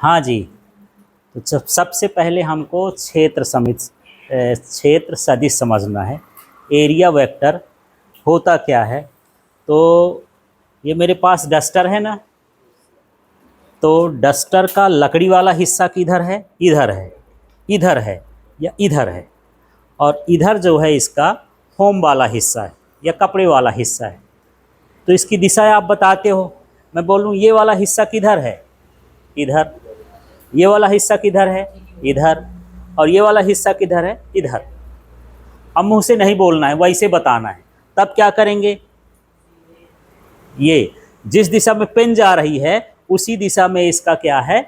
हाँ जी। तो सबसे पहले हमको क्षेत्र सदिश समझना है। एरिया वेक्टर होता क्या है। तो ये मेरे पास डस्टर है ना, तो डस्टर का लकड़ी वाला हिस्सा किधर है, इधर है, इधर है या इधर है, और इधर जो है इसका फोम वाला हिस्सा है या कपड़े वाला हिस्सा है। तो इसकी दिशा आप बताते हो। मैं बोलूँ ये वाला हिस्सा किधर है, इधर। ये वाला हिस्सा किधर है, इधर। और ये वाला हिस्सा किधर है, इधर। अब मुँह से नहीं बोलना है, वैसे बताना है। तब क्या करेंगे, ये जिस दिशा में पेन जा रही है उसी दिशा में इसका क्या है,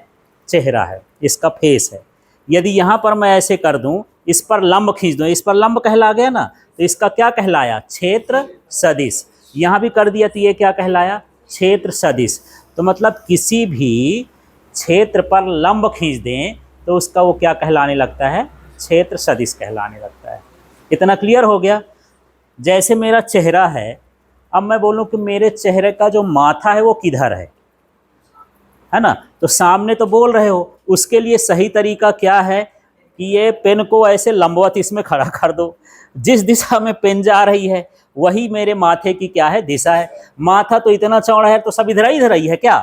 चेहरा है, इसका फेस है। यदि यहाँ पर मैं ऐसे कर दूं, इस पर लंब खींच दूं, इस पर लंब कहला गया ना, तो इसका क्या कहलाया, क्षेत्र सदिश। यहाँ भी कर दिया तो ये क्या कहलाया, क्षेत्र सदिश। तो मतलब किसी भी क्षेत्र पर लंब खींच दें तो उसका वो क्या कहलाने लगता है, क्षेत्र सदिश कहलाने लगता है। इतना क्लियर हो गया। जैसे मेरा चेहरा है, अब मैं बोलूं कि मेरे चेहरे का जो माथा है वो किधर है ना, तो सामने तो बोल रहे हो, उसके लिए सही तरीका क्या है कि ये पेन को ऐसे लंबवत इसमें खड़ा कर दो। जिस दिशा में पेन जा रही है वही मेरे माथे की क्या है, दिशा है। माथा तो इतना चौड़ा है तो सब इधर ही है क्या।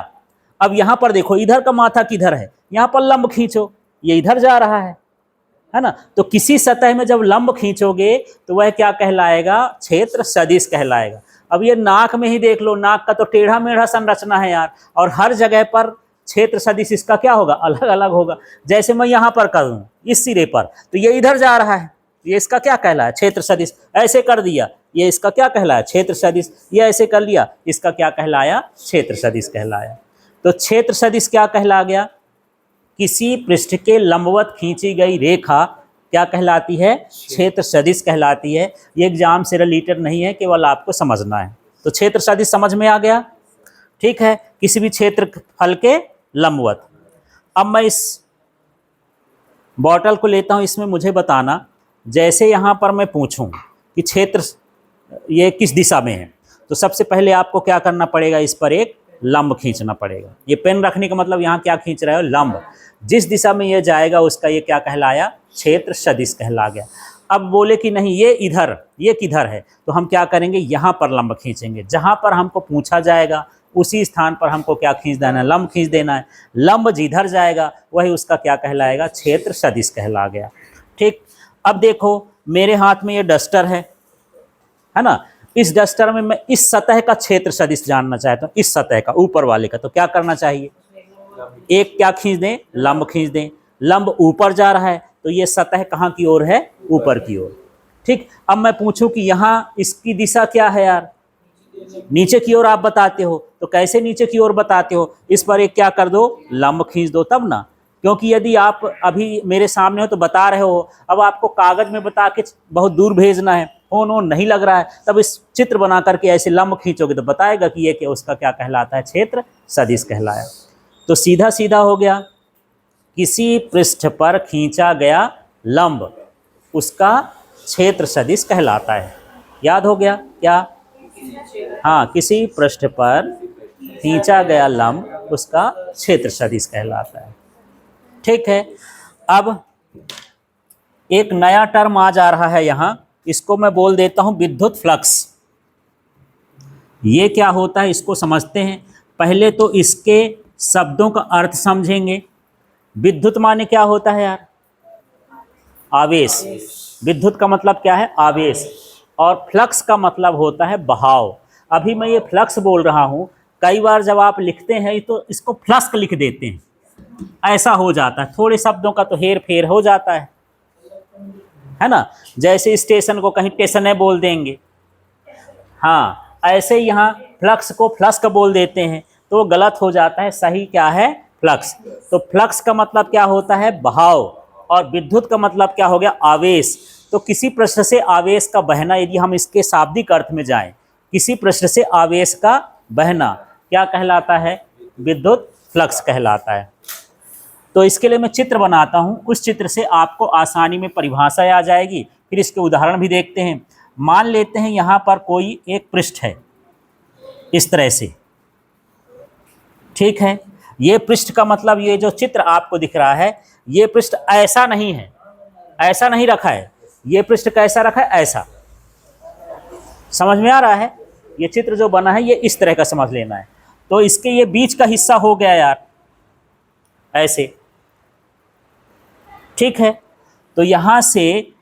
अब यहाँ पर देखो, इधर का माथा किधर है, यहाँ पर लंब खींचो, ये इधर जा रहा है ना। तो किसी सतह में जब लंब खींचोगे तो वह क्या कहलाएगा, क्षेत्र सदिश कहलाएगा। अब ये नाक में ही देख लो, नाक का तो टेढ़ा मेढ़ा संरचना है यार, और हर जगह पर क्षेत्र सदिश इसका क्या होगा, अलग अलग होगा। जैसे मैं यहाँ पर कर दूँ इस सिरे पर, तो ये इधर जा रहा है, ये इसका क्या कहलाया, क्षेत्र सदिश। ऐसे कर दिया, ये इसका क्या कहलाया, क्षेत्र सदिश। ये ऐसे कर लिया, इसका क्या कहलाया, क्षेत्र सदिश कहलाया। तो क्षेत्र सदिश क्या कहला गया, किसी पृष्ठ के लंबवत खींची गई रेखा क्या कहलाती है, क्षेत्र सदिश कहलाती है। ये एग्जाम से रिलेटेड नहीं है, केवल आपको समझना है। तो क्षेत्र सदिश समझ में आ गया, ठीक है। किसी भी क्षेत्र फल के लंबवत। अब मैं इस बॉटल को लेता हूं, इसमें मुझे बताना, जैसे यहाँ पर मैं पूछूं कि क्षेत्र ये किस दिशा में है, तो सबसे पहले आपको क्या करना पड़ेगा, इस पर एक लंब खींचना पड़ेगा। ये पेन रखने का मतलब यहाँ क्या खींच रहे हो, लंब। जिस दिशा में ये जाएगा उसका ये क्या कहलाया, क्षेत्र सदिश कहला गया। अब बोले कि नहीं ये इधर, ये किधर है, तो हम क्या करेंगे, यहाँ पर लंब खींचेंगे। जहाँ पर हमको पूछा जाएगा उसी स्थान पर हमको क्या खींच देना है, लंब खींच देना है। लंब जिधर जाएगा वही उसका क्या कहलाएगा, क्षेत्र सदिश कहला गया। ठीक। अब देखो मेरे हाथ में ये डस्टर है ना। इस डस्टर में मैं इस सतह का क्षेत्र सदिश जानना चाहता हूँ, इस सतह का, ऊपर वाले का। तो क्या करना चाहिए, एक क्या खींच दें, लंब खींच दें। लंब ऊपर जा रहा है तो ये सतह कहाँ की ओर है, ऊपर की ओर। ठीक। अब मैं पूछूं कि यहाँ इसकी दिशा क्या है यार, नीचे की ओर आप बताते हो। तो कैसे नीचे की ओर बताते हो, इस पर एक क्या कर दो, लंब खींच दो, तब ना। क्योंकि यदि आप अभी मेरे सामने हो तो बता रहे हो, अब आपको कागज में बता के बहुत दूर भेजना है, फोन वोन नहीं लग रहा है, तब इस चित्र बना करके ऐसे लंब खींचोगे तो बताएगा कि ये क्या, उसका क्या कहलाता है, क्षेत्र सदिश कहलाया। तो सीधा सीधा हो गया, किसी पृष्ठ पर खींचा गया लंब उसका क्षेत्र सदिश कहलाता है। याद हो गया क्या, हाँ, किसी पृष्ठ पर खींचा गया लंब उसका क्षेत्र सदिश कहलाता है। ठीक है। अब एक नया टर्म आ जा रहा है यहाँ, इसको मैं बोल देता हूँ विद्युत फ्लक्स। ये क्या होता है इसको समझते हैं। पहले तो इसके शब्दों का अर्थ समझेंगे। विद्युत माने क्या होता है यार, आवेश। विद्युत का मतलब क्या है, आवेश। और फ्लक्स का मतलब होता है बहाव। अभी मैं ये फ्लक्स बोल रहा हूँ, कई बार जब आप लिखते हैं तो इसको फ्लक्स लिख देते हैं, ऐसा हो जाता है, थोड़े शब्दों का तो हेर फेर हो जाता है ना। जैसे स्टेशन को कहीं टेशने बोल देंगे, हाँ, ऐसे ही यहाँ फ्लक्स को फ्लक्स बोल देते हैं तो गलत हो जाता है। सही क्या है, फ्लक्स। तो फ्लक्स का मतलब क्या होता है, बहाव। और विद्युत का मतलब क्या हो गया, आवेश। तो किसी पृष्ठ से आवेश का बहना, यदि हम इसके शाब्दिक अर्थ में जाएं, किसी पृष्ठ से आवेश का बहना क्या कहलाता है, विद्युत फ्लक्स कहलाता है। तो इसके लिए मैं चित्र बनाता हूं, उस चित्र से आपको आसानी में परिभाषा आ जाएगी। फिर इसके उदाहरण भी देखते हैं। मान लेते हैं यहाँ पर कोई एक पृष्ठ है इस तरह से, ठीक है। ये पृष्ठ का मतलब ये जो चित्र आपको दिख रहा है, ये पृष्ठ ऐसा नहीं है, ऐसा नहीं रखा है, ये पृष्ठ कैसा रखा है, ऐसा। समझ में आ रहा है? ये चित्र जो बना है ये इस तरह का समझ लेना है। तो इसके ये बीच का हिस्सा हो गया यार, ऐसे, ठीक है। तो यहां से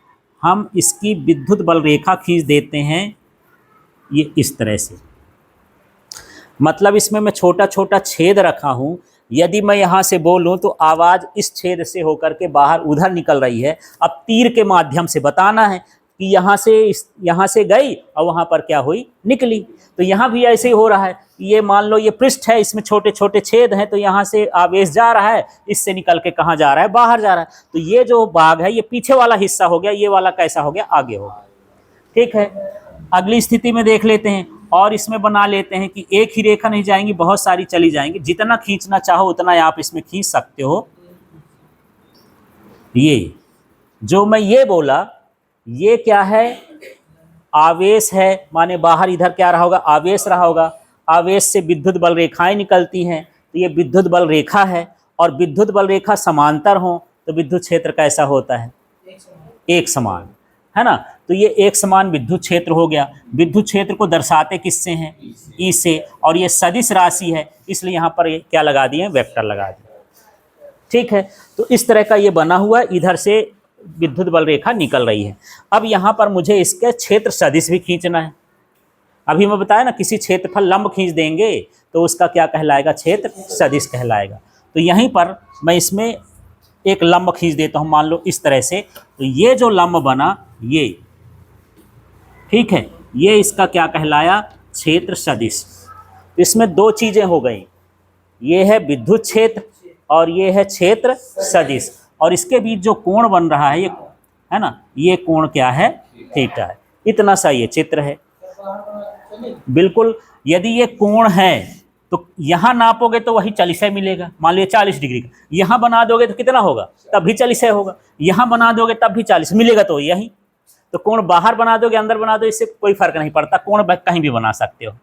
हम इसकी विद्युत बल रेखा खींच देते हैं, ये इस तरह से। मतलब इसमें मैं छोटा छोटा छेद रखा हूं, यदि मैं यहाँ से बोलूं तो आवाज़ इस छेद से होकर के बाहर उधर निकल रही है। अब तीर के माध्यम से बताना है कि यहाँ से गई और वहाँ पर क्या हुई, निकली। तो यहाँ भी ऐसे ही हो रहा है। ये मान लो ये पृष्ठ है, इसमें छोटे छोटे छेद हैं, तो यहाँ से आवेश जा रहा है, इससे निकल के कहाँ जा रहा है, बाहर जा रहा है। तो ये जो भाग है ये पीछे वाला हिस्सा हो गया, ये वाला कैसा हो गया, आगे हो गया। ठीक है, अगली स्थिति में देख लेते हैं। और इसमें बना लेते हैं कि एक ही रेखा नहीं जाएंगी, बहुत सारी चली जाएंगी। जितना खींचना चाहो उतना आप इसमें खींच सकते हो। ये जो मैं ये बोला, ये क्या है, आवेश है, माने बाहर इधर क्या रहा होगा, आवेश रहा होगा। आवेश से विद्युत बल रेखाएं निकलती हैं, तो ये विद्युत बल रेखा है। और विद्युत बल रेखा समांतर हो तो विद्युत क्षेत्र कैसा होता है, एक समान, है ना। तो ये एक समान विद्युत क्षेत्र हो गया। विद्युत क्षेत्र को दर्शाते किससे हैं, ई से। और ये सदिश राशि है, इसलिए यहाँ पर ये क्या लगा दिए, वेक्टर लगा दिए। ठीक है, तो इस तरह का ये बना हुआ है, इधर से विद्युत बल रेखा निकल रही है। अब यहाँ पर मुझे इसके क्षेत्र सदिश भी खींचना है। अभी मैं बताया ना, किसी क्षेत्रफल लंब खींच देंगे तो उसका क्या कहलाएगा, क्षेत्र सदिश कहलाएगा। तो यहीं पर मैं इसमें एक लंब खींच देता हूँ, मान लो इस तरह से। तो ये जो लंब बना ये, ठीक है, ये इसका क्या कहलाया, क्षेत्र सदिश। इसमें दो चीज़ें हो गई, ये है विद्युत क्षेत्र और ये है क्षेत्र सदिश। और इसके बीच जो कोण बन रहा है, ये है ना, ये कोण क्या है, थीटा है। इतना सा ये चित्र है। बिल्कुल, यदि ये कोण है तो यहाँ नापोगे तो वही 40 मिलेगा। मान लो 40 डिग्री का, यहाँ बना दोगे तो कितना होगा, तब भी 40 होगा। यहाँ बना दोगे तब भी 40 मिलेगा, तो यही। तो कोण बाहर बना दोगे, अंदर बना दो, इससे कोई फर्क नहीं पड़ता, कोण कहीं भी बना सकते हो।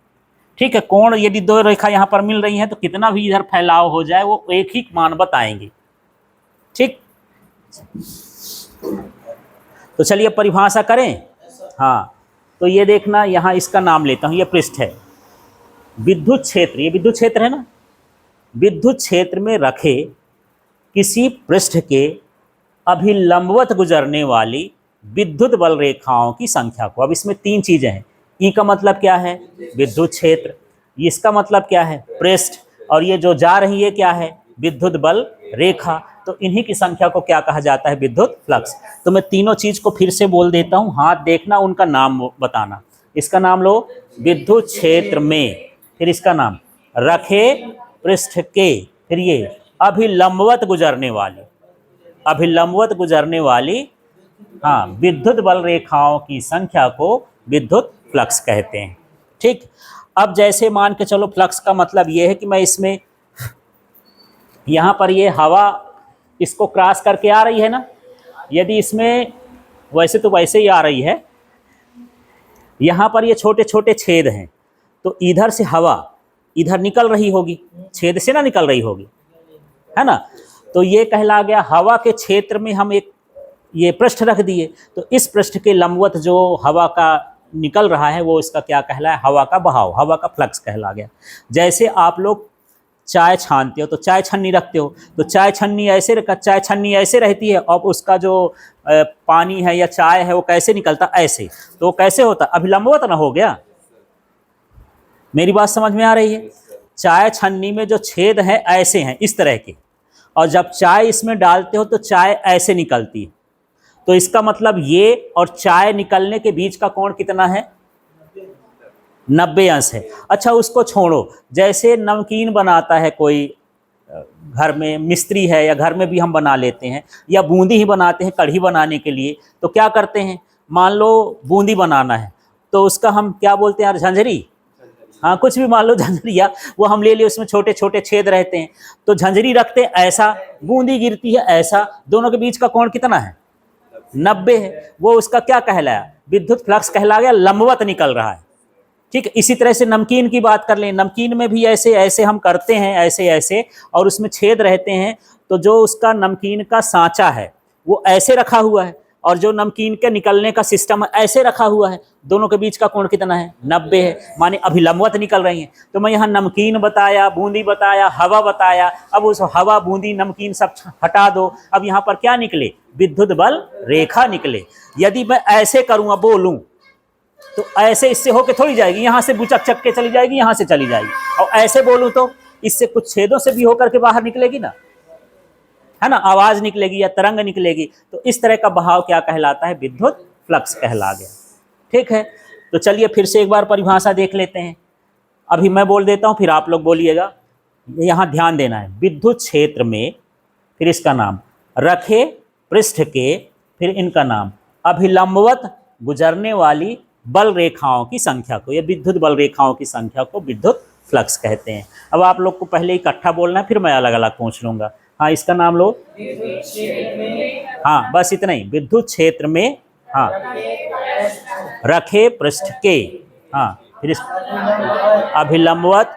ठीक है, कोण यदि दो रेखा यहाँ पर मिल रही हैं तो कितना भी इधर फैलाव हो जाए वो एक ही मान बताएंगे। ठीक, तो चलिए परिभाषा करें। हाँ, तो ये देखना, यहाँ इसका नाम लेता हूँ, ये पृष्ठ है। विद्युत क्षेत्र, ये विद्युत क्षेत्र है ना, विद्युत क्षेत्र में रखे किसी पृष्ठ के अभिलंबवत गुजरने वाली विद्युत बल रेखाओं की संख्या को। अब इसमें तीन चीजें हैं। ई का मतलब क्या है, विद्युत क्षेत्र। इसका मतलब क्या है, पृष्ठ। और ये जो जा रही है क्या है, विद्युत बल रेखा। तो इन्हीं की संख्या को क्या कहा जाता है, विद्युत फ्लक्स। तो मैं तीनों चीज को फिर से बोल देता हूँ, हाथ देखना, उनका नाम बताना। इसका नाम लो विद्युत क्षेत्र में, फिर इसका नाम रखे पृष्ठ के, फिर ये अभिलंबवत गुजरने वाली, अभिलंबवत गुजरने वाली, हाँ, विद्युत बल रेखाओं की संख्या को विद्युत फ्लक्स कहते हैं। ठीक, अब जैसे मान के चलो, फ्लक्स का मतलब ये है कि मैं इसमें, यहाँ पर ये हवा इसको क्रॉस करके आ रही है ना, यदि इसमें, वैसे तो वैसे ही आ रही है, यहाँ पर ये छोटे छोटे छेद हैं, तो इधर से हवा इधर निकल रही होगी, छेद से ना निकल रही होगी, है ना। तो ये कहला गया, हवा के क्षेत्र में हम एक ये पृष्ठ रख दिए, तो इस पृष्ठ के लंबवत जो हवा का निकल रहा है वो इसका क्या कहलाया, हवा का बहाव, हवा का फ्लक्स कहला गया। जैसे आप लोग चाय छानते हो तो चाय छन्नी रखते हो, तो चाय छन्नी ऐसे रहती है, और उसका जो पानी है या चाय है वो कैसे निकलता, ऐसे। तो कैसे होता, अभिलंबवत ना हो गया। मेरी बात समझ में आ रही है। चाय छन्नी में जो छेद है ऐसे हैं, इस तरह के, और जब चाय इसमें डालते हो तो चाय ऐसे निकलती है। तो इसका मतलब ये और चाय निकलने के बीच का कोण कितना है, 90 अंश है। अच्छा, उसको छोड़ो, जैसे नमकीन बनाता है कोई, घर में मिस्त्री है, या घर में भी हम बना लेते हैं, या बूंदी ही बनाते हैं कढ़ी बनाने के लिए, तो क्या करते हैं, मान लो बूंदी बनाना है तो उसका हम क्या बोलते हैं यार, झंझरी। हाँ, कुछ भी मान लो, झंझरिया, वो हम ले लिए, उसमें छोटे छोटे छेद रहते हैं, तो झंझरी रखते हैं ऐसा, बूंदी गिरती है ऐसा, दोनों के बीच का कोण कितना है, 90 है। वो उसका क्या कहलाया, विद्युत फ्लक्स कहला गया, लंबवत निकल रहा है। ठीक है। इसी तरह से नमकीन की बात कर लें, नमकीन में भी ऐसे ऐसे हम करते हैं, ऐसे ऐसे, और उसमें छेद रहते हैं, तो जो उसका नमकीन का सांचा है वो ऐसे रखा हुआ है, और जो नमकीन के निकलने का सिस्टम ऐसे रखा हुआ है। दोनों के बीच का कोण कितना है? 90 है, माने अभिलंबवत निकल रही हैं। तो मैं यहाँ नमकीन बताया, बूंदी बताया, हवा बताया। अब उस हवा, बूंदी, नमकीन सब हटा दो, अब यहाँ पर क्या निकले? विद्युत बल रेखा निकले। यदि मैं ऐसे करूँगा, बोलूँ, तो ऐसे इससे होके थोड़ी जाएगी, यहाँ से बुचक चक के चली जाएगी, यहाँ से चली जाएगी। और ऐसे बोलूँ तो इससे कुछ छेदों से भी होकर के बाहर निकलेगी ना, है ना, आवाज निकलेगी या तरंग निकलेगी। तो इस तरह का बहाव क्या कहलाता है? विद्युत फ्लक्स कहला गया। ठीक है, तो चलिए फिर से एक बार परिभाषा देख लेते हैं। अभी मैं बोल देता हूँ, फिर आप लोग बोलिएगा। यहाँ ध्यान देना है, विद्युत क्षेत्र में, फिर इसका नाम, रखे पृष्ठ के, फिर इनका नाम, अभिलंबवत गुजरने वाली बल रेखाओं की संख्या को, या विद्युत बल रेखाओं की संख्या को विद्युत फ्लक्स कहते हैं। अब आप लोग को पहले इकट्ठा बोलना है, फिर मैं अलग अलग पूछ लूंगा। हाँ, इसका नाम लो। हाँ, बस इतना ही, विद्युत क्षेत्र में, हाँ, रखे पृष्ठ के, हाँ, फिर इस अभिलंबवत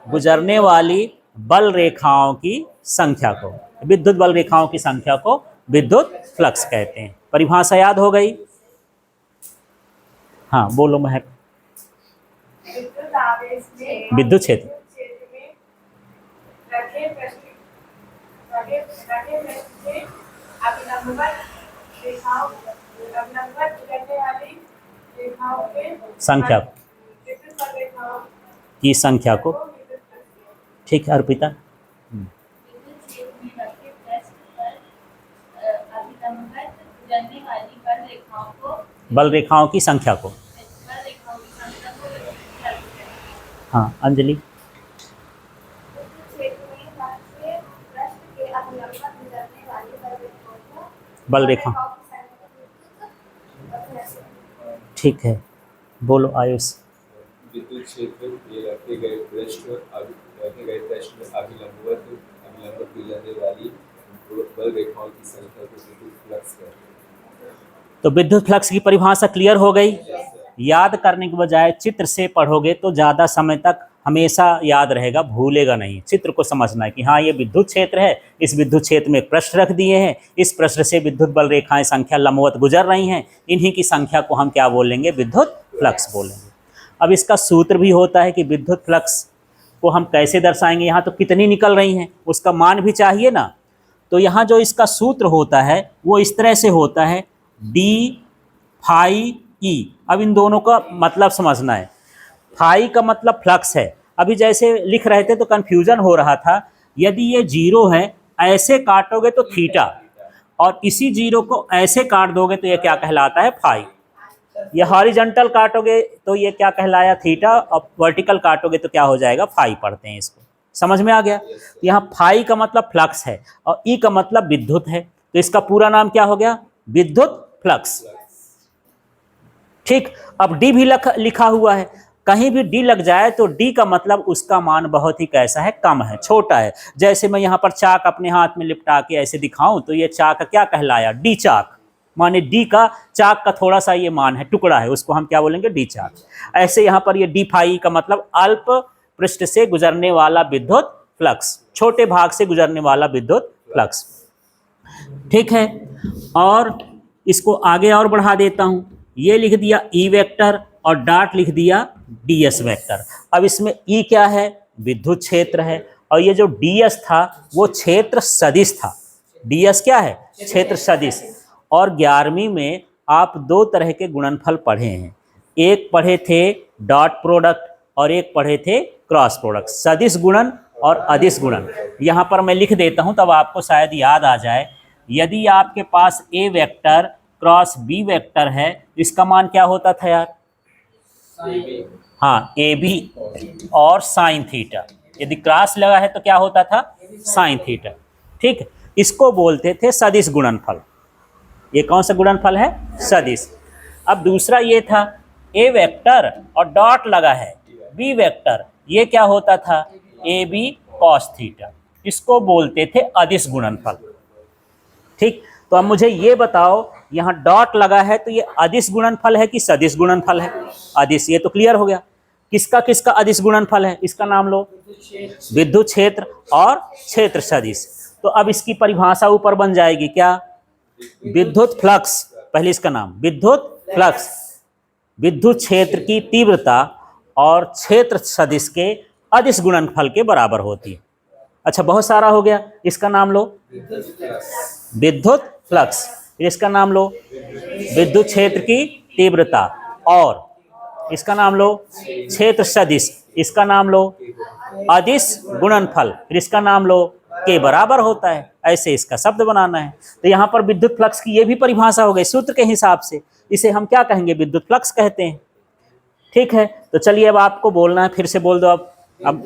गुजरने वाली बल रेखाओं की संख्या को, विद्युत बल रेखाओं की संख्या को विद्युत फ्लक्स कहते हैं। परिभाषा याद हो गई? हाँ, बोलो महक। विद्युत क्षेत्र संख्या की संख्या को, ठीक है अर्पिता। बल रेखाओं की संख्या को, हाँ अंजलि। बल रेखा, ठीक है, बोलो आयुष। विद्युत क्षेत्र में रखे गए पृष्ठ में अभिलंबवत गुजरने वाली बल रेखाओं की संख्या को विद्युत फ्लक्स कहते हैं। तो विद्युत फ्लक्स की परिभाषा क्लियर हो गई। याद करने के बजाय चित्र से पढ़ोगे तो ज़्यादा समय तक हमेशा याद रहेगा, भूलेगा नहीं। चित्र को समझना है कि हाँ ये विद्युत क्षेत्र है, इस विद्युत क्षेत्र में एक पृष्ठ रख दिए हैं, इस पृष्ठ से विद्युत बल रेखाएं संख्या लंबवत गुजर रही हैं, इन्हीं की संख्या को हम क्या बोलेंगे? विद्युत फ्लक्स बोलेंगे। अब इसका सूत्र भी होता है कि विद्युत फ्लक्स को हम कैसे दर्शाएंगे। यहाँ तो कितनी निकल रही हैं उसका मान भी चाहिए ना, तो यहाँ जो इसका सूत्र होता है वो इस तरह से होता है, डी फाई ई। अब इन दोनों का मतलब समझना है। फाई का मतलब फ्लक्स है। अभी जैसे लिख रहे थे तो कन्फ्यूजन हो रहा था, यदि ये जीरो है ऐसे काटोगे तो थीटा, और इसी जीरो को ऐसे काट दोगे तो ये क्या कहलाता है? फाई। ये हॉरिजॉन्टल काटोगे तो ये क्या कहलाया? थीटा, और वर्टिकल काटोगे तो क्या हो जाएगा? फाई पढ़ते हैं इसको। समझ में आ गया? यहाँ फाई का मतलब फ्लक्स है और ई का मतलब विद्युत है, तो इसका पूरा नाम क्या हो गया? विद्युत फ्लक्स। ठीक, अब डी भी लिखा हुआ है, कहीं भी डी लग जाए तो डी का मतलब उसका मान बहुत ही कैसा है? कम है, छोटा है। जैसे मैं यहाँ पर चाक अपने हाथ में लिपटा के ऐसे दिखाऊं तो ये चाक क्या कहलाया? डी चाक, माने डी का, चाक का थोड़ा सा ये मान है, टुकड़ा है, उसको हम क्या बोलेंगे? डी चाक। ऐसे यहाँ पर ये डी फाई का मतलब अल्प पृष्ठ से गुजरने वाला विद्युत फ्लक्स, छोटे भाग से गुजरने वाला विद्युत फ्लक्स। ठीक है, और इसको आगे और बढ़ा देता हूँ। ये लिख दिया ई वेक्टर और डॉट लिख दिया डी एस वेक्टर। अब इसमें ई क्या है? विद्युत क्षेत्र है, और ये जो डी एस था वो क्षेत्र सदिश था। डी एस क्या है? क्षेत्र सदिश। और 11वीं में आप दो तरह के गुणनफल पढ़े हैं, एक पढ़े थे डॉट प्रोडक्ट और एक पढ़े थे क्रॉस प्रोडक्ट, सदिश गुणन और अदिश गुणन। यहाँ पर मैं लिख देता हूँ तब आपको शायद याद आ जाए। यदि आपके पास ए वेक्टर क्रॉस बी वेक्टर है, इसका मान क्या होता था यार? हाँ, ए बी और साइन थीटा। यदि क्रॉस लगा है तो क्या होता था? Sign theta. ठीक, इसको बोलते थे सदिश गुणनफल। ये कौन सा गुणनफल है? सदिश। अब दूसरा ये था ए वेक्टर और डॉट लगा है बी वेक्टर, ये क्या होता था? A B cos theta. इसको बोलते थे अदिश गुणनफल। ठीक, तो अब मुझे ये बताओ, यहाँ डॉट लगा है तो ये अदिश गुणनफल है कि सदिश गुणनफल है? अदिश। ये तो क्लियर हो गया। किसका किसका अदिश गुणनफल है, इसका नाम लो विद्युत क्षेत्र और क्षेत्र सदिश। तो अब इसकी परिभाषा ऊपर बन जाएगी क्या, विद्युत फ्लक्स, पहले इसका नाम विद्युत फ्लक्स विद्युत क्षेत्र की तीव्रता और क्षेत्र सदिश के अदिश गुणनफल के बराबर होती है। अच्छा बहुत सारा हो गया, इसका नाम लो विद्युत फ्लक्स, इसका नाम लो विद्युत क्षेत्र की तीव्रता और इसका नाम लो क्षेत्र सदिश, इसका नाम लो अदिश गुणनफल, फिर इसका नाम लो के बराबर होता है। ऐसे इसका शब्द बनाना है। तो यहाँ पर विद्युत फ्लक्स की ये भी परिभाषा हो गई सूत्र के हिसाब से, इसे हम क्या कहेंगे, विद्युत फ्लक्स कहते हैं। ठीक है, तो चलिए अब आपको बोलना है, फिर से बोल दो अब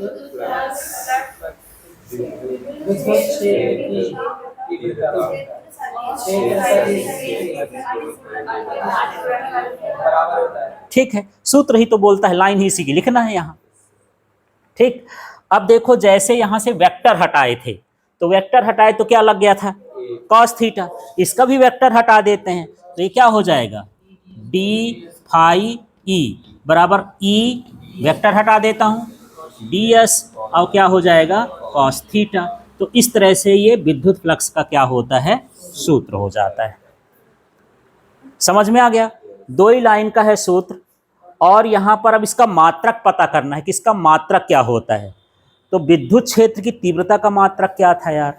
ठीक है, सूत्र ही तो बोलता है, लाइन ही इसी की लिखना है यहाँ। ठीक, अब देखो जैसे यहाँ से वेक्टर हटाए थे, तो वेक्टर हटाए तो क्या लग गया था, कॉस थीटा, इसका भी वेक्टर हटा देते हैं तो ये क्या हो जाएगा, डी फाई ई बराबर ई, वेक्टर हटा देता हूँ डी एस, और क्या हो जाएगा कॉस थीटा। तो इस तरह से ये विद्युत फ्लक्स का क्या होता है, सूत्र हो जाता है। समझ में आ गया, दो ही लाइन का है सूत्र, और यहाँ पर अब इसका मात्रक पता करना है कि इसका मात्रक क्या होता है। तो विद्युत क्षेत्र की तीव्रता का मात्रक क्या था यार,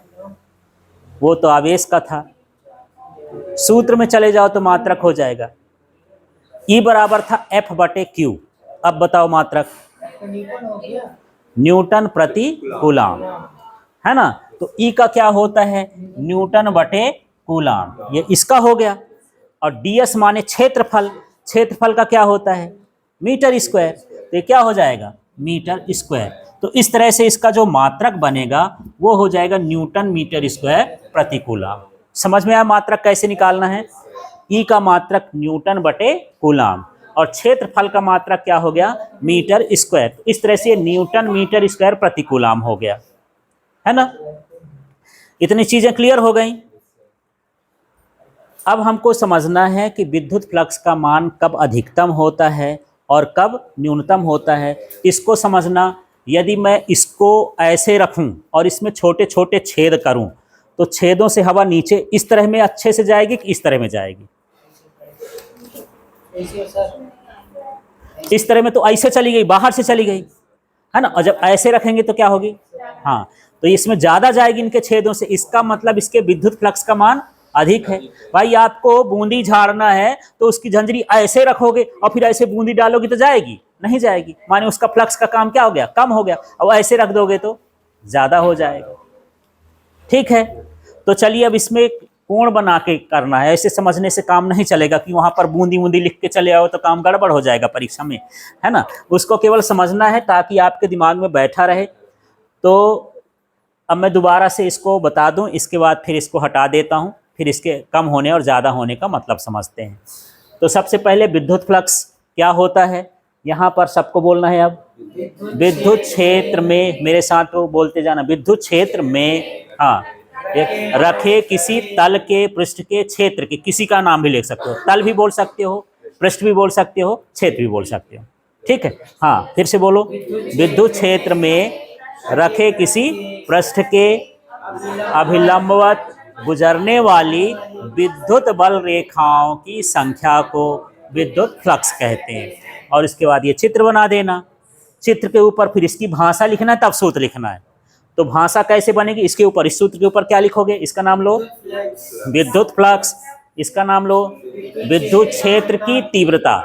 वो तो आवेश का था। सूत्र में चले जाओ तो मात्रक हो जाएगा, ई बराबर था एफ बटे क्यू। अब बताओ मात्रक, न्यूटन प्रति कूलाम, है ना। तो ई का क्या होता है, न्यूटन बटे कूलाम, ये इसका हो गया। और ds माने क्षेत्रफल, क्षेत्रफल का क्या होता है, मीटर स्क्वायर, तो ये क्या हो जाएगा मीटर स्क्वायर। तो इस तरह से इसका जो मात्रक बनेगा वो हो जाएगा न्यूटन मीटर स्क्वायर प्रति कूलाम। समझ में आया मात्रक कैसे निकालना है, ई का मात्रक न्यूटन बटे कूलाम और क्षेत्रफल का मात्रक क्या हो गया, मीटर स्क्वायर। तो इस तरह से न्यूटन मीटर स्क्वायर प्रति कूलाम हो गया, है ना। इतनी चीजें क्लियर हो गई। अब हमको समझना है कि विद्युत फ्लक्स का मान कब अधिकतम होता है और कब न्यूनतम होता है। इसको समझना, यदि मैं इसको ऐसे रखूं और इसमें छोटे छोटे छेद करूं तो छेदों से हवा नीचे इस तरह में अच्छे से जाएगी कि इस तरह में जाएगी, इस तरह में तो ऐसे चली गई, बाहर से चली गई, है ना। और जब ऐसे रखेंगे तो क्या होगी, हाँ, तो इसमें ज़्यादा जाएगी इनके छेदों से, इसका मतलब इसके विद्युत फ्लक्स का मान अधिक है। भाई आपको बूंदी झाड़ना है तो उसकी झंझरी ऐसे रखोगे और फिर ऐसे बूंदी डालोगे तो जाएगी, नहीं जाएगी, माने उसका फ्लक्स का काम क्या हो गया, कम हो गया। और ऐसे रख दोगे तो ज़्यादा हो जाएगा। ठीक है, तो चलिए अब इसमें कोण बना के करना है, ऐसे समझने से काम नहीं चलेगा कि वहाँ पर बूंदी बूंदी लिख के चले आओ तो काम गड़बड़ हो जाएगा परीक्षा में, है ना। उसको केवल समझना है ताकि आपके दिमाग में बैठा रहे। तो अब मैं दोबारा से इसको बता दूं, इसके बाद फिर इसको हटा देता हूं, फिर इसके कम होने और ज़्यादा होने का मतलब समझते हैं। तो सबसे पहले विद्युत फ्लक्स क्या होता है, यहाँ पर सबको बोलना है। अब विद्युत क्षेत्र में, मेरे साथ तो बोलते जाना, विद्युत क्षेत्र में, हाँ, रखे किसी तल के पृष्ठ के क्षेत्र के, किसी का नाम भी लिख सकते हो, तल भी बोल सकते हो, पृष्ठ भी बोल सकते हो, क्षेत्र भी बोल सकते हो। ठीक है, हाँ, फिर से बोलो, विद्युत क्षेत्र में रखे किसी पृष्ठ के अभिलंबवत गुजरने वाली विद्युत बल रेखाओं की संख्या को विद्युत फ्लक्स कहते हैं। और इसके बाद ये चित्र बना देना, चित्र के ऊपर फिर इसकी भाषा लिखना है, तब सूत्र लिखना है। तो भाषा कैसे बनेगी, इसके ऊपर, इस सूत्र के ऊपर क्या लिखोगे, इसका नाम लो विद्युत फ्लक्स, इसका नाम लो विद्युत क्षेत्र की तीव्रता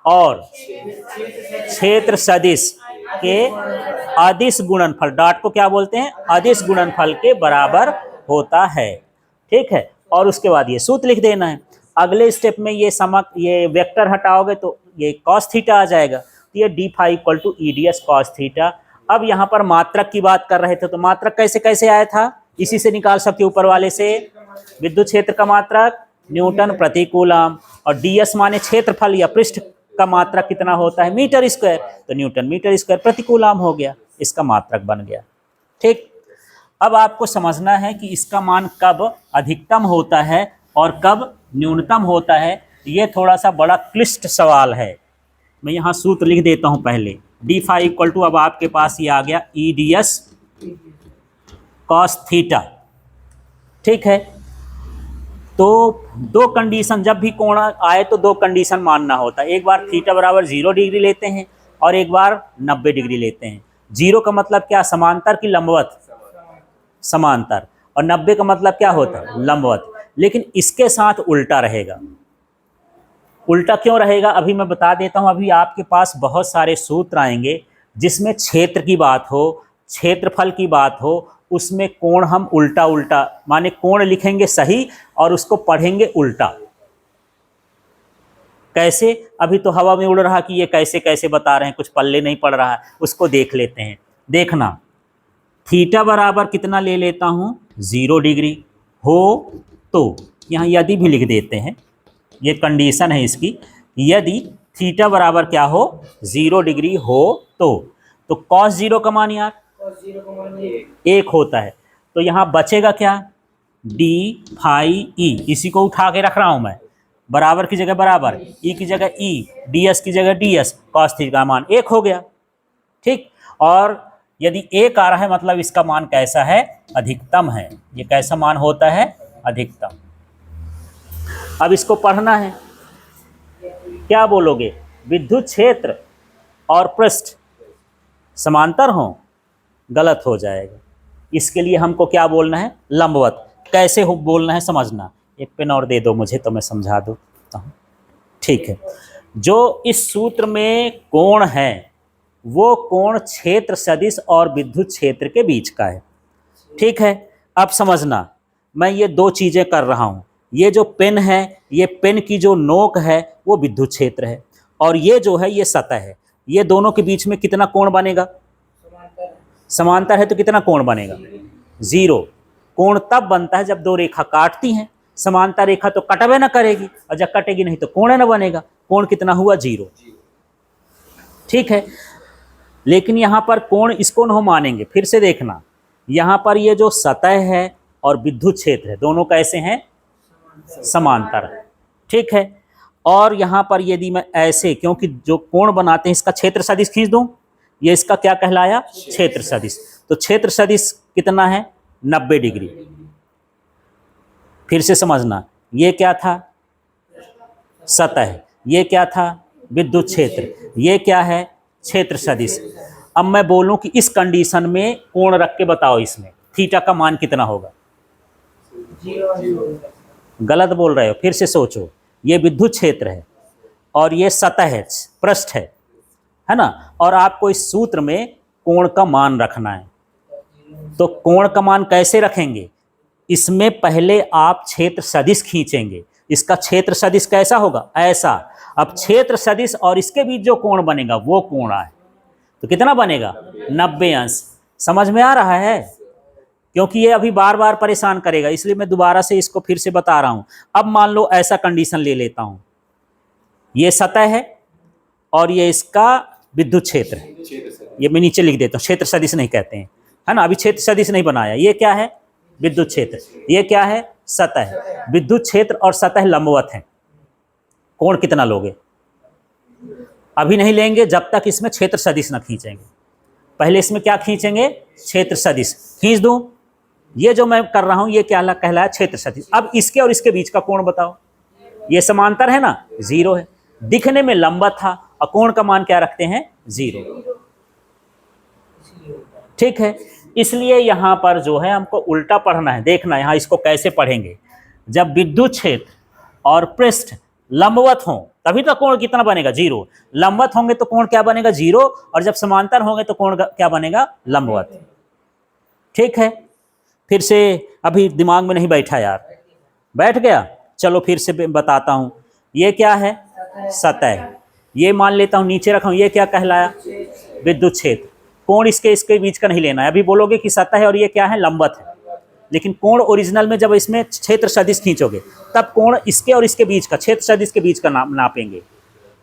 और क्षेत्र सदिश के अदिश गुणनफल, डॉट को क्या बोलते हैं, अदिश गुणनफल के बराबर होता है। ठीक है, और उसके बाद ये सूत्र लिख देना है। अगले स्टेप में ये वेक्टर हटाओगे तो ये कॉस थीटा आ जाएगा, तो ये D phi equal to E D S cos theta. अब यहाँ पर मात्रक की बात कर रहे थे, तो मात्रक कैसे कैसे आया था, इसी से निकाल सकते ऊपर वाले से। विद्युत क्षेत्र का मात्रक न्यूटन प्रति कूलाम और ds माने क्षेत्रफल या पृष्ठ का मात्रक कितना होता है, मीटर स्क्वायर, तो न्यूटन मीटर स्क्वायर प्रति कूलाम हो गया, इसका मात्रक बन गया। ठीक, अब आपको समझना है कि इसका मान कब अधिकतम होता है और कब न्यूनतम होता है। ये थोड़ा सा बड़ा क्लिष्ट सवाल है, मैं यहाँ सूत्र लिख देता हूँ पहले। डी फाई इक्वल टू, अब आपके पास ये आ गया ई डी एस कॉस थीटा। ठीक है, तो दो कंडीशन, जब भी कोण आए तो दो कंडीशन मानना होता है। एक बार थीटा बराबर 0 डिग्री लेते हैं और एक बार 90 डिग्री लेते हैं। 0 का मतलब क्या, समांतर की लंबवत? समांतर। और 90 का मतलब क्या होता है, लंबवत। लेकिन इसके साथ उल्टा रहेगा। उल्टा क्यों रहेगा अभी मैं बता देता हूं। अभी आपके पास बहुत सारे सूत्र आएंगे जिसमें क्षेत्र की बात हो, क्षेत्रफल की बात हो, उसमें कोण हम उल्टा उल्टा, माने कोण लिखेंगे सही और उसको पढ़ेंगे उल्टा। कैसे, अभी तो हवा में उड़ रहा कि ये कैसे कैसे बता रहे हैं, कुछ पल्ले नहीं पड़ रहा है, उसको देख लेते हैं। देखना, थीटा बराबर कितना ले लेता हूं, 0 डिग्री हो तो, यहाँ यदि भी लिख देते हैं, ये कंडीशन है इसकी, यदि थीटा बराबर क्या हो, 0 डिग्री हो तो कॉस 0 का मान यार 1 होता है। तो यहाँ बचेगा क्या, डी फाई ई, इसी को उठा के रख रहा हूं मैं, बराबर की जगह बराबर, ई की जगह ई, डी एस की जगह डी एस, कॉस थीटा का मान 1 हो गया। ठीक, और यदि 1 आ रहा है मतलब इसका मान कैसा है, अधिकतम है। ये कैसा मान होता है, अधिकतम। अब इसको पढ़ना है, क्या बोलोगे, विद्युत क्षेत्र और पृष्ठ समांतर हो, गलत हो जाएगा। इसके लिए हमको क्या बोलना है, लंबवत। कैसे हो बोलना है समझना, एक पेन और दे दो मुझे तो मैं समझा दूँ। ठीक है, जो इस सूत्र में कोण है वो कोण क्षेत्र सदिश और विद्युत क्षेत्र के बीच का है। ठीक है, अब समझना, मैं ये दो चीज़ें कर रहा हूँ। ये जो पेन है, ये पेन की जो नोक है वो विद्युत क्षेत्र है, और ये जो है ये सतह है। ये दोनों के बीच में कितना कोण बनेगा, समांतर है तो कितना कोण बनेगा, 0। कोण तब बनता है जब दो रेखा काटती हैं। समांतर रेखा तो कटवे ना करेगी, और जब कटेगी नहीं तो कोण न बनेगा। कोण कितना हुआ, 0। ठीक है, लेकिन यहाँ पर कोण इसको न मानेंगे। फिर से देखना, यहाँ पर ये जो सतह है और विद्युत क्षेत्र है दोनों कैसे हैं, समांतर। ठीक है, और यहाँ पर यदि मैं ऐसे, क्योंकि जो कोण बनाते हैं इसका क्षेत्र सदिश खींच दूं, ये इसका क्या कहलाया, क्षेत्र सदिश। तो क्षेत्र सदिश कितना है, 90 डिग्री। फिर से समझना, ये क्या था, सतह, ये क्या था, विद्युत क्षेत्र, ये क्या है, क्षेत्र सदिश। अब मैं बोलूं कि इस कंडीशन में कोण रख के बताओ, इसमें थीटा का मान कितना होगा, गलत बोल रहे हो, फिर से सोचो। ये विद्युत क्षेत्र है और ये सतह है, पृष्ठ है ना, और आपको इस सूत्र में कोण का मान रखना है। तो कोण का मान कैसे रखेंगे, इसमें पहले आप क्षेत्र सदिश खींचेंगे। इसका क्षेत्र सदिश कैसा होगा, ऐसा। अब क्षेत्र सदिश और इसके बीच जो कोण बनेगा वो कोण है, तो कितना बनेगा, 90 अंश। समझ में आ रहा है, क्योंकि ये अभी बार बार परेशान करेगा, इसलिए मैं दोबारा से इसको फिर से बता रहा हूं। अब मान लो ऐसा कंडीशन ले लेता हूं, ये सतह है और ये इसका विद्युत क्षेत्र है। ये मैं नीचे लिख देता हूं, क्षेत्र सदिश नहीं कहते हैं, है ना, अभी क्षेत्र सदिश नहीं बनाया। ये क्या है, विद्युत क्षेत्र, ये क्या है, सतह। विद्युत क्षेत्र और सतह लंबवत है। कोण कितना लोगे, अभी नहीं लेंगे जब तक इसमें क्षेत्र सदिश ना खींचेंगे। पहले इसमें क्या खींचेंगे, क्षेत्र सदिश खींच दूं। ये जो मैं कर रहा हूं ये क्या कहलाया, क्षेत्र सदिश। अब इसके और इसके बीच का कोण बताओ, ये समांतर है ना, 0 है, दिखने में लंबा था, और कोण का मान क्या रखते हैं, 0। ठीक है, इसलिए यहां पर जो है हमको उल्टा पढ़ना है। देखना यहां इसको कैसे पढ़ेंगे, जब विद्युत क्षेत्र और पृष्ठ लंबवत हों तभी तो कोण कितना बनेगा, 0। लंबवत होंगे तो कोण क्या बनेगा, 0, और जब समांतर होंगे तो कोण क्या बनेगा, लंबवत। ठीक है, फिर से अभी दिमाग में नहीं बैठा यार, बैठ गया, चलो फिर से बताता हूं। ये क्या है, सतह, ये मान लेता हूं नीचे रखा हूं, ये क्या कहलाया, विद्युत क्षेत्र। कोण इसके बीच का नहीं लेना है। अभी बोलोगे कि सतह है और ये क्या है, लंबवत है, लेकिन कोण ओरिजिनल में जब इसमें क्षेत्र सदिश खींचोगे तब कोण इसके और इसके बीच का, क्षेत्र सदिश के बीच का नापेंगे।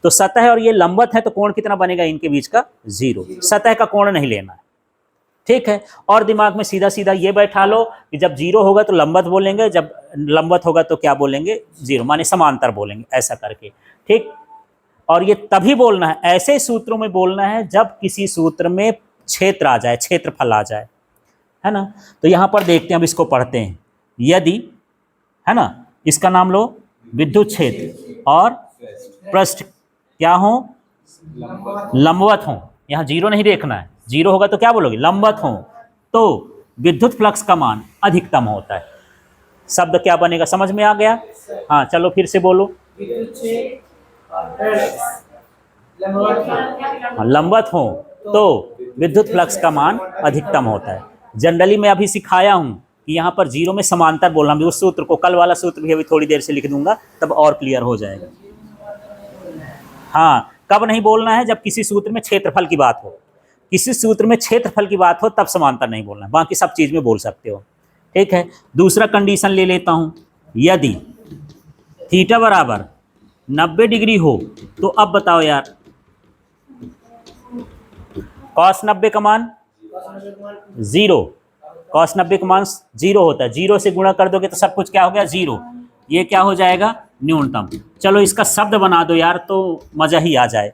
तो सतह है और ये लंबवत है तो कोण कितना बनेगा इनके बीच का, 0। सतह का कोण नहीं लेना है। ठीक है, और दिमाग में सीधा सीधा ये बैठा लो कि जब 0 होगा तो लंबवत बोलेंगे, जब लंबवत होगा तो क्या बोलेंगे, 0, माने समांतर बोलेंगे, ऐसा करके। ठीक, और ये तभी बोलना है, ऐसे सूत्रों में बोलना है जब किसी सूत्र में क्षेत्र आ जाए, क्षेत्रफल आ जाए, है ना। तो यहाँ पर देखते हैं, अब इसको पढ़ते हैं। यदि, है ना, इसका नाम लो विद्युत क्षेत्र और पृष्ठ क्या हो, लंबवत हो। यहाँ जीरो नहीं देखना है, जीरो होगा तो क्या बोलोगे, लंबवत हो, तो विद्युत फ्लक्स का मान अधिकतम होता है। शब्द क्या बनेगा, समझ में आ गया? हाँ चलो फिर से बोलो। लंबवत हो तो विद्युत फ्लक्स का मान अधिकतम होता है। जनरली मैं अभी सिखाया हूं कि यहाँ पर जीरो में समांतर बोलना, भी उस सूत्र को, कल वाला सूत्र भी अभी थोड़ी देर से लिख दूंगा, तब और क्लियर हो जाएगा। हाँ, कब नहीं बोलना है, जब किसी सूत्र में क्षेत्रफल की बात हो। किसी सूत्र में क्षेत्रफल की बात हो तब समांतर नहीं बोलना है, बाकी सब चीज में बोल सकते हो। ठीक है, दूसरा कंडीशन ले लेता हूं। यदि थीटा बराबर 90 डिग्री हो तो अब बताओ यार, कॉस 90 का मान 0, कॉस 90 का मान 0 होता है। 0 से गुणा कर दोगे तो सब कुछ क्या हो गया, 0। ये क्या हो जाएगा, न्यूनतम। चलो इसका शब्द बना दो यार तो मजा ही आ जाए।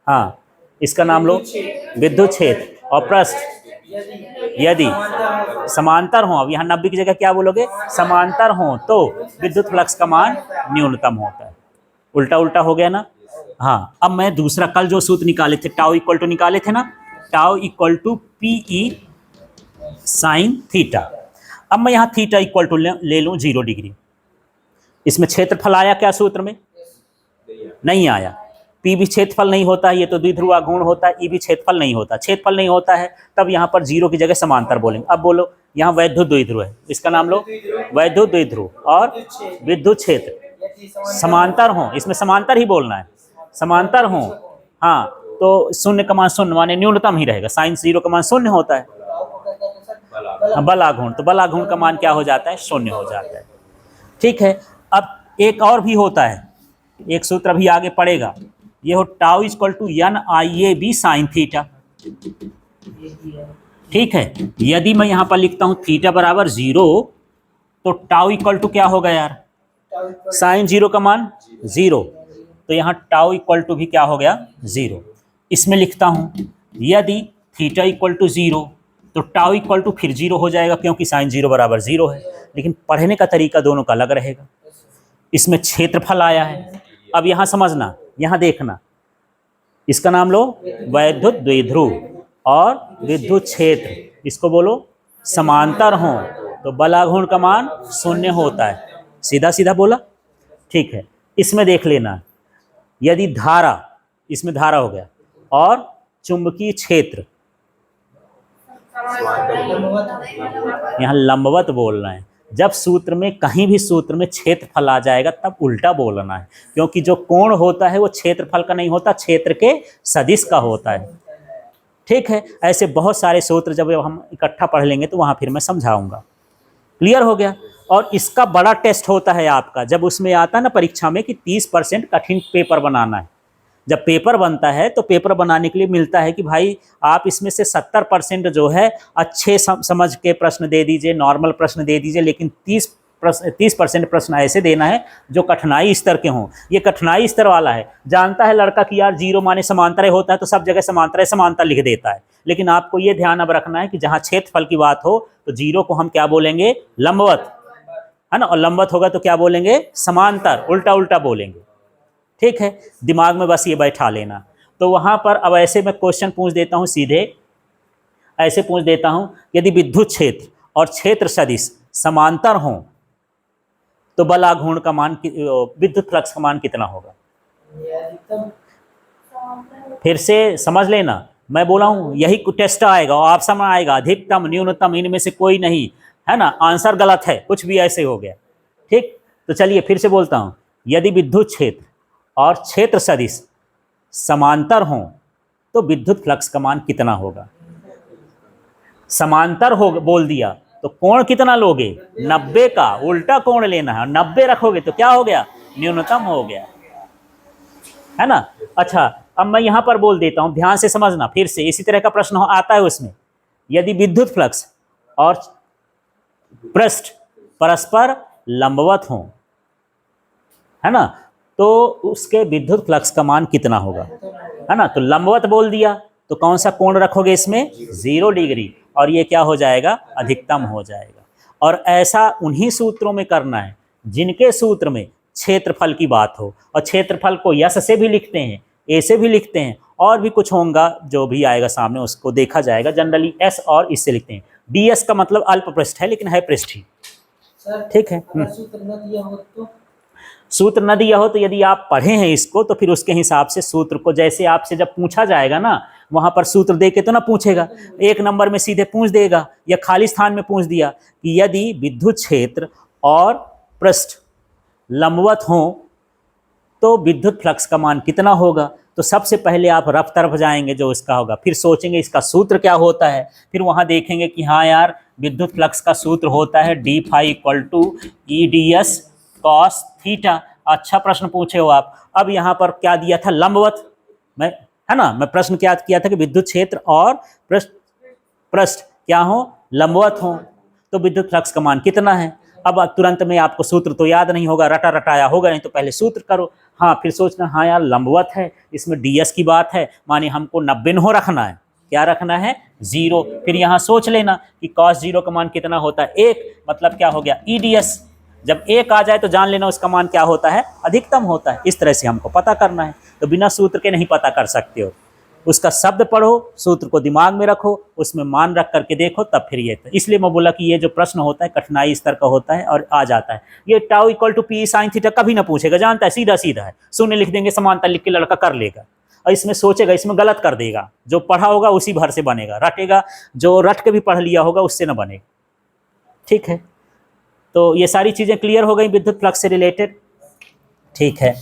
हाँ, इसका नाम लो विद्युत क्षेत्र और पृष्ठ यदि समांतर हो। अब यहाँ 90 की जगह क्या बोलोगे, समांतर हो तो विद्युत फ्लक्स का मान न्यूनतम होता है। उल्टा उल्टा हो गया ना। हाँ, अब मैं दूसरा, कल जो सूत्र निकाले थे, टाउ इक्वल टू निकाले थे ना, tau equal to PE sine theta. अब मैं यहाँ थीटा इक्वल टू ले लूँ 0 डिग्री। इसमें क्षेत्रफल आया क्या सूत्र में, नहीं आया। P भी क्षेत्रफल नहीं होता है, ये तो द्विध्रुव गुण होता है। E भी क्षेत्रफल नहीं होता, क्षेत्रफल नहीं होता है, तब यहाँ पर 0 की जगह समांतर बोलेंगे। अब बोलो, यहाँ वैद्युत द्विध्रुव है, इसका नाम लो वैद्युत द्विध्रुव और विद्युत क्षेत्र समांतर हो, इसमें समांतर ही बोलना है, समांतर हो। हाँ, तो शून्य का मान शून्य माने न्यूनतम ही रहेगा, साइन 0 का मान शून्य होता है। बल आघूर्ण, तो बल आघूर्ण का मान क्या हो जाता है, शून्य हो जाता है। ठीक है, अब एक और भी होता है, एक सूत्र अभी आगे पड़ेगा, ये हो tau equal to NIAB sine theta. ठीक है, यदि मैं यहां पर लिखता हूं थीटा बराबर 0 तो टाउ इक्वल टू क्या होगा यार, साइन 0 का मान 0, तो यहाँ टाउ इक्वल टू भी क्या हो गया, 0। इसमें लिखता हूं यदि थीटा इक्वल टू 0 तो टाउ इक्वल टू फिर 0 हो जाएगा, क्योंकि साइन 0 बराबर 0 है। लेकिन पढ़ने का तरीका दोनों का अलग रहेगा। इसमें क्षेत्रफल आया है, अब यहाँ समझना, यहाँ देखना, इसका नाम लो वैद्युत द्विध्रुव और विद्युत क्षेत्र, इसको बोलो समांतर हो तो बल आघूर्ण का मान शून्य होता है। सीधा सीधा बोला, ठीक है। इसमें देख लेना, यदि धारा, इसमें धारा हो गया, और चुंबकीय क्षेत्र, यहाँ लंबवत बोलना है। जब सूत्र में, कहीं भी सूत्र में क्षेत्रफल आ जाएगा तब उल्टा बोलना है, क्योंकि जो कोण होता है वो क्षेत्रफल का नहीं होता, क्षेत्र के सदिश का होता है। ठीक है, ऐसे बहुत सारे सूत्र जब हम इकट्ठा पढ़ लेंगे तो वहां फिर मैं समझाऊंगा। क्लियर हो गया। और इसका बड़ा टेस्ट होता है आपका, जब उसमें आता है ना परीक्षा में कि 30% कठिन पेपर बनाना है। जब पेपर बनता है तो पेपर बनाने के लिए मिलता है कि भाई आप इसमें से 70% जो है अच्छे समझ के प्रश्न दे दीजिए, नॉर्मल प्रश्न दे दीजिए, लेकिन 30% प्रश्न ऐसे देना है जो कठिनाई स्तर के हों। ये कठिनाई स्तर वाला है। जानता है लड़का कि यार 0 माने समांतर होता है तो सब जगह समांतर लिख देता है, लेकिन आपको ये ध्यान अब रखना है कि जहाँ क्षेत्रफल की बात हो तो 0 को हम क्या बोलेंगे, लंबवत, है ना, और लंबवत होगा तो क्या बोलेंगे, समांतर, उल्टा उल्टा बोलेंगे। ठीक है, दिमाग में बस ये बैठा लेना। तो वहां पर अब ऐसे मैं क्वेश्चन पूछ देता हूं, सीधे ऐसे पूछ देता हूं, यदि विद्युत क्षेत्र और क्षेत्र सदिश समांतर हों तो बल आघूर्ण का मान, विद्युत फ्लक्स का मान कितना होगा। फिर से समझ लेना, मैं बोला हूं यही टेस्ट आएगा और ऑप्शन आएगा अधिकतम न्यूनतम, इनमें से कोई नहीं, है ना, आंसर गलत है, कुछ भी ऐसे हो गया। ठीक, तो चलिए फिर से बोलता हूं, यदि विद्युत क्षेत्र और क्षेत्र सदिश समांतर हों तो विद्युत फ्लक्स का मान कितना होगा। समांतर हो बोल दिया तो कोण कितना लोगे, 90 का उल्टा कोण लेना है, 90 रखोगे तो क्या हो गया, न्यूनतम हो गया, है ना। अच्छा, अब मैं यहां पर बोल देता हूं, ध्यान से समझना, फिर से इसी तरह का प्रश्न आता है उसमें, यदि विद्युत फ्लक्स और पृष्ठ परस्पर लंबवत हों, है ना, तो उसके विद्युत फ्लक्स का मान कितना होगा, है ना। तो लंबवत बोल दिया तो कौन सा कोण रखोगे इसमें, 0 डिग्री, और ये क्या हो जाएगा, अधिकतम हो जाएगा। और ऐसा उन्हीं सूत्रों में करना है जिनके सूत्र में क्षेत्रफल की बात हो, और क्षेत्रफल को यश से भी लिखते हैं, ए से भी लिखते हैं, और भी कुछ होगा जो भी आएगा सामने उसको देखा जाएगा। जनरली एस और इससे लिखते हैं। डी एस का मतलब अल्प पृष्ठ है लेकिन है पृष्ठ ही, ठीक है। सूत्र न दिया हो तो, सूत्र न दिया हो तो यदि आप पढ़े हैं इसको तो फिर उसके हिसाब से सूत्र को, जैसे आपसे जब पूछा जाएगा ना वहां पर सूत्र दे के तो ना पूछेगा, 1 नंबर में सीधे पूछ देगा या खाली स्थान में पूछ दिया कि यदि विद्युत क्षेत्र और पृष्ठ लंबवत हो तो विद्युत फ्लक्स का मान कितना होगा। तो सबसे पहले आप रफ तरफ जाएंगे जो इसका होगा, फिर सोचेंगे इसका सूत्र क्या होता है, फिर वहां देखेंगे कि हाँ यार विद्युत फ्लक्स का सूत्र होता है D phi equal to E D S cos theta. अच्छा प्रश्न पूछे हो आप। अब यहाँ पर क्या दिया था, लंबवत, मैं, है ना, मैं प्रश्न क्या किया था कि विद्युत क्षेत्र और पृष्ठ क्या हो, लंबवत हो तो विद्युत फ्लक्स का मान कितना है। अब तुरंत में आपको सूत्र तो याद नहीं होगा, रटा रटाया होगा नहीं, तो पहले सूत्र करो। हाँ, फिर सोचना हाँ यार लंबवत है, इसमें ds की बात है, माने हमको 90 रखना है, क्या रखना है, 0। फिर यहाँ सोच लेना कि cos 0 का मान कितना होता है, 1, मतलब क्या हो गया, EDS। जब 1 आ जाए तो जान लेना उसका मान क्या होता है, अधिकतम होता है। इस तरह से हमको पता करना है, तो बिना सूत्र के नहीं पता कर सकते हो। उसका शब्द पढ़ो, सूत्र को दिमाग में रखो, उसमें मान रख करके देखो, तब फिर ये। इसलिए मैं बोला कि ये जो प्रश्न होता है कठिनाई स्तर का होता है और आ जाता है। ये tau equal to P sine theta कभी ना पूछेगा, जानता है, सीधा सीधा है, शून्य लिख देंगे, समानता लिख के लड़का कर लेगा, और इसमें सोचेगा, इसमें गलत कर देगा। जो पढ़ा होगा उसी भर से बनेगा, रटेगा, जो रट के भी पढ़ लिया होगा उससे ना बनेगा, ठीक है। तो ये सारी चीज़ें क्लियर हो गई विद्युत फ्लक्स से रिलेटेड, ठीक है।